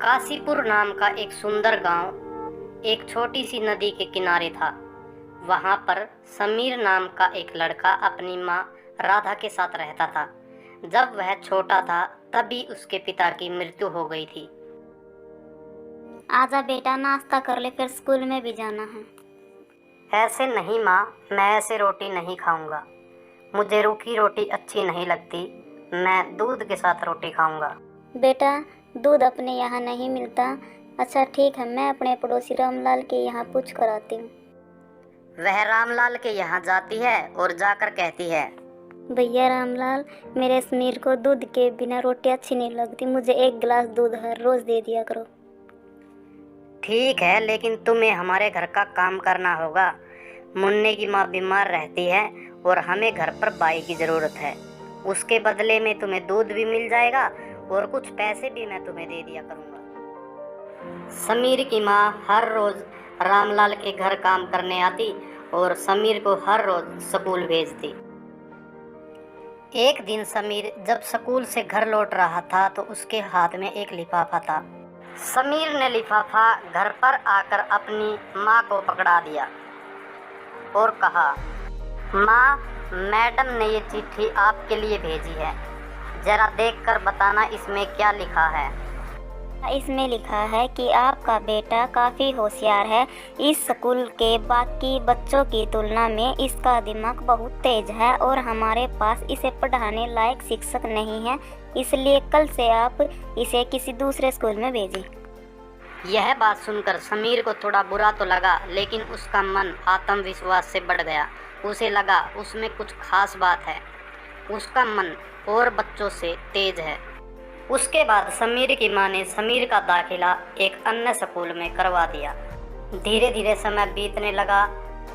काशीपुर नाम का एक सुंदर गांव एक छोटी सी नदी के किनारे था। वहां पर समीर नाम का एक लड़का अपनी माँ राधा के साथ रहता था। जब वह छोटा था तभी उसके पिता की मृत्यु हो गई थी। आजा बेटा, नाश्ता कर ले, फिर स्कूल में भी जाना है। ऐसे नहीं माँ, मैं ऐसे रोटी नहीं खाऊंगा। मुझे रूखी रोटी अच्छी नहीं लगती। मैं दूध के साथ रोटी खाऊंगा। बेटा, दूध अपने यहाँ नहीं मिलता। अच्छा ठीक है, मैं अपने पड़ोसी रामलाल के यहाँ पूछ कर आती हूँ। वह रामलाल के यहाँ जाती है और जाकर कहती है, भैया रामलाल, मेरे समीर को दूध के बिना रोटी अच्छी नहीं लगती। मुझे एक गिलास दूध हर रोज दे दिया करो। ठीक है, लेकिन तुम्हें हमारे घर का काम करना होगा। मुन्ने की माँ बीमार रहती है और हमें घर पर बाई की ज़रूरत है। उसके बदले में तुम्हें दूध भी मिल जाएगा और कुछ पैसे भी मैं तुम्हें दे दिया करूँगा। समीर की माँ हर रोज़ रामलाल के घर काम करने आती और समीर को हर रोज़ स्कूल भेजती। एक दिन समीर जब स्कूल से घर लौट रहा था तो उसके हाथ में एक लिफाफा था। समीर ने लिफाफा घर पर आकर अपनी माँ को पकड़ा दिया और कहा, माँ, मैडम ने ये चिट्ठी आपके लिए भेजी है। जरा देखकर बताना इसमें क्या लिखा है। इसमें लिखा है कि आपका बेटा काफ़ी होशियार है। इस स्कूल के बाकी बच्चों की तुलना में इसका दिमाग बहुत तेज है और हमारे पास इसे पढ़ाने लायक शिक्षक नहीं है, इसलिए कल से आप इसे किसी दूसरे स्कूल में भेजें। यह बात सुनकर समीर को थोड़ा बुरा तो लगा, लेकिन उसका मन आत्मविश्वास से बढ़ गया। उसे लगा उसमें कुछ खास बात है। उसका मन और बच्चों से तेज है। उसके बाद समीर की माँ ने समीर का दाखिला एक अन्य स्कूल में करवा दिया। धीरे धीरे समय बीतने लगा।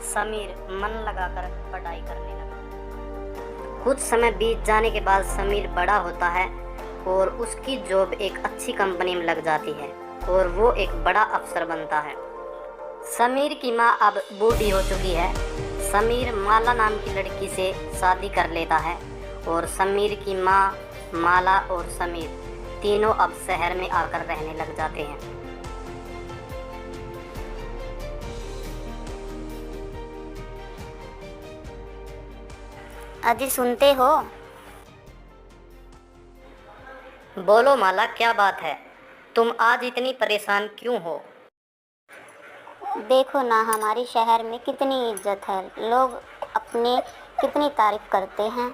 समीर मन लगाकर पढ़ाई करने लगा। कुछ समय बीत जाने के बाद समीर बड़ा होता है और उसकी जॉब एक अच्छी कंपनी में लग जाती है और वो एक बड़ा अफसर बनता है। समीर की माँ अब बूढ़ी हो चुकी है। समीर माला नाम की लड़की से शादी कर लेता है और समीर की माँ, माला और समीर तीनों अब शहर में आकर रहने लग जाते हैं। अजी सुनते हो? बोलो माला, क्या बात है? तुम आज इतनी परेशान क्यों हो? देखो ना, हमारी शहर में कितनी इज्जत है, लोग अपने कितनी तारीफ करते हैं।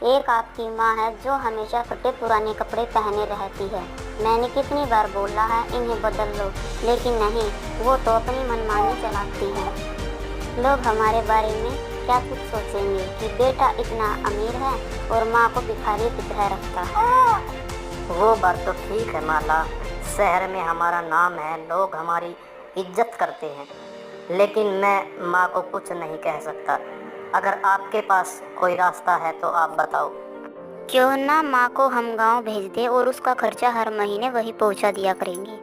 एक आपकी माँ है जो हमेशा फटे पुराने कपड़े पहने रहती है। मैंने कितनी बार बोला है इन्हें बदल लो, लेकिन नहीं, वो तो अपनी मनमानी चलाती है। लोग हमारे बारे में क्या कुछ सोचेंगे कि बेटा इतना अमीर है और माँ को भिखारी की तरह रखता है। वो बात तो ठीक है माला, शहर में हमारा नाम है, लोग हमारी इज्जत करते हैं, लेकिन मैं माँ को कुछ नहीं कह सकता। अगर आपके पास कोई रास्ता है तो आप बताओ। क्यों ना माँ को हम गांव भेज दें और उसका खर्चा हर महीने वही पहुँचा दिया करेंगे।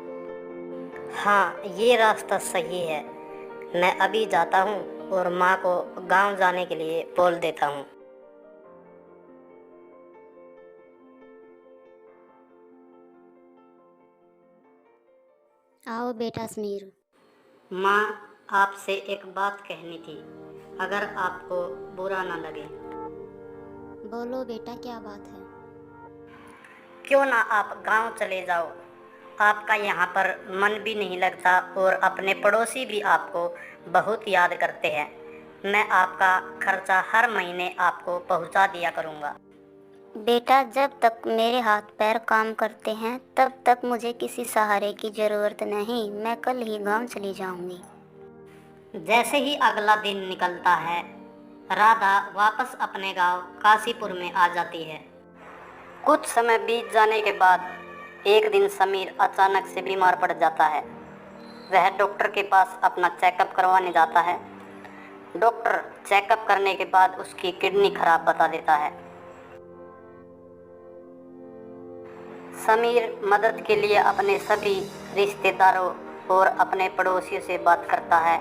हाँ, ये रास्ता सही है। मैं अभी जाता हूँ और माँ को गांव जाने के लिए बोल देता हूँ। आओ बेटा समीर। माँ, आपसे एक बात कहनी थी, अगर आपको बुरा ना लगे। बोलो बेटा, क्या बात है? क्यों ना आप गांव चले जाओ। आपका यहाँ पर मन भी नहीं लगता और अपने पड़ोसी भी आपको बहुत याद करते हैं। मैं आपका खर्चा हर महीने आपको पहुँचा दिया करूँगा। बेटा, जब तक मेरे हाथ पैर काम करते हैं तब तक मुझे किसी सहारे की ज़रूरत नहीं। मैं कल ही गांव चली जाऊंगी। जैसे ही अगला दिन निकलता है, राधा वापस अपने गांव काशीपुर में आ जाती है। कुछ समय बीत जाने के बाद एक दिन समीर अचानक से बीमार पड़ जाता है। वह डॉक्टर के पास अपना चेकअप करवाने जाता है। डॉक्टर चेकअप करने के बाद उसकी किडनी खराब बता देता है। समीर मदद के लिए अपने सभी रिश्तेदारों और अपने पड़ोसियों से बात करता है,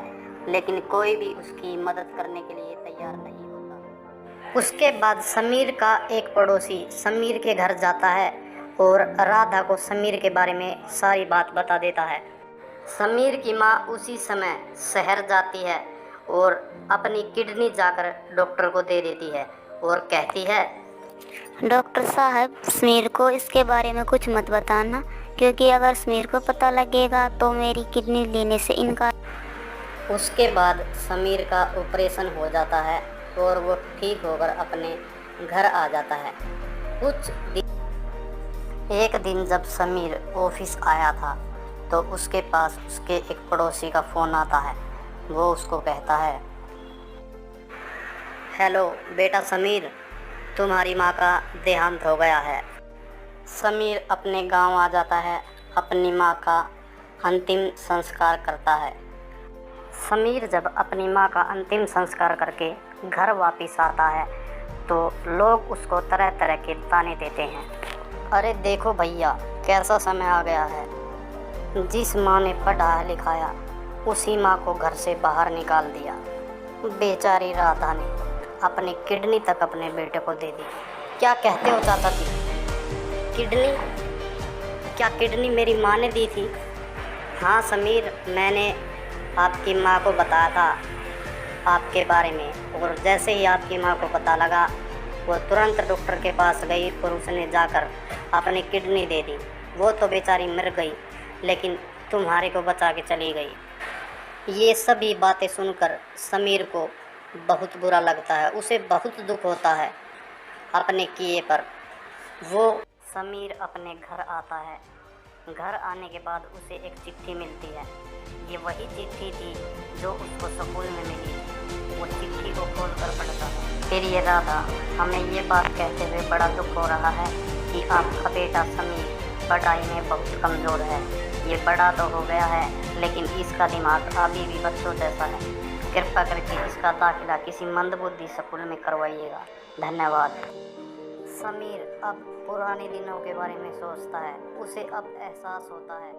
लेकिन कोई भी उसकी मदद करने के लिए तैयार नहीं होता। उसके बाद समीर का एक पड़ोसी समीर के घर जाता है और राधा को समीर के बारे में सारी बात बता देता है। समीर की माँ उसी समय शहर जाती है और अपनी किडनी जाकर डॉक्टर को दे देती है और कहती है, डॉक्टर साहब, समीर को इसके बारे में कुछ मत बताना, क्योंकि अगर समीर को पता लगेगा तो मेरी किडनी लेने से इनकार। उसके बाद समीर का ऑपरेशन हो जाता है और वो ठीक होकर अपने घर आ जाता है। एक दिन जब समीर ऑफिस आया था तो उसके पास उसके एक पड़ोसी का फ़ोन आता है। वो उसको कहता है, हेलो बेटा समीर, तुम्हारी माँ का देहांत हो गया है। समीर अपने गांव आ जाता है, अपनी माँ का अंतिम संस्कार करता है। समीर जब अपनी माँ का अंतिम संस्कार करके घर वापस आता है तो लोग उसको तरह तरह के ताने देते हैं। अरे देखो भैया, कैसा समय आ गया है। जिस माँ ने पढ़ाया लिखाया उसी माँ को घर से बाहर निकाल दिया। बेचारी राधा ने अपनी किडनी तक अपने बेटे को दे दी। क्या कहते हो चाचा जी? किडनी? क्या किडनी मेरी माँ ने दी थी? हाँ समीर, मैंने आपकी माँ को बताया था आपके बारे में, और जैसे ही आपकी माँ को पता लगा वो तुरंत डॉक्टर के पास गई और उसने जाकर अपनी किडनी दे दी। वो तो बेचारी मर गई, लेकिन तुम्हारे को बचा के चली गई। ये सभी बातें सुनकर समीर को बहुत बुरा लगता है, उसे बहुत दुख होता है अपने किए पर। वो समीर अपने घर आता है। घर आने के बाद उसे एक चिट्ठी मिलती है। ये वही चिट्ठी थी जो उसको स्कूल में मिली। वो चिट्ठी को खोलकर पढ़ता है। फिर ये राधा हमें ये बात कहते हुए बड़ा दुख हो रहा है कि आपका बेटा समीर पढ़ाई में बहुत कमज़ोर है। ये बड़ा तो हो गया है, लेकिन इसका दिमाग अभी भी बच्चों जैसा है। कृपया करके इसका दाखिला किसी मंदबुद्धि स्कूल में करवाइएगा। धन्यवाद। समीर अब पुराने दिनों के बारे में सोचता है। उसे अब एहसास होता है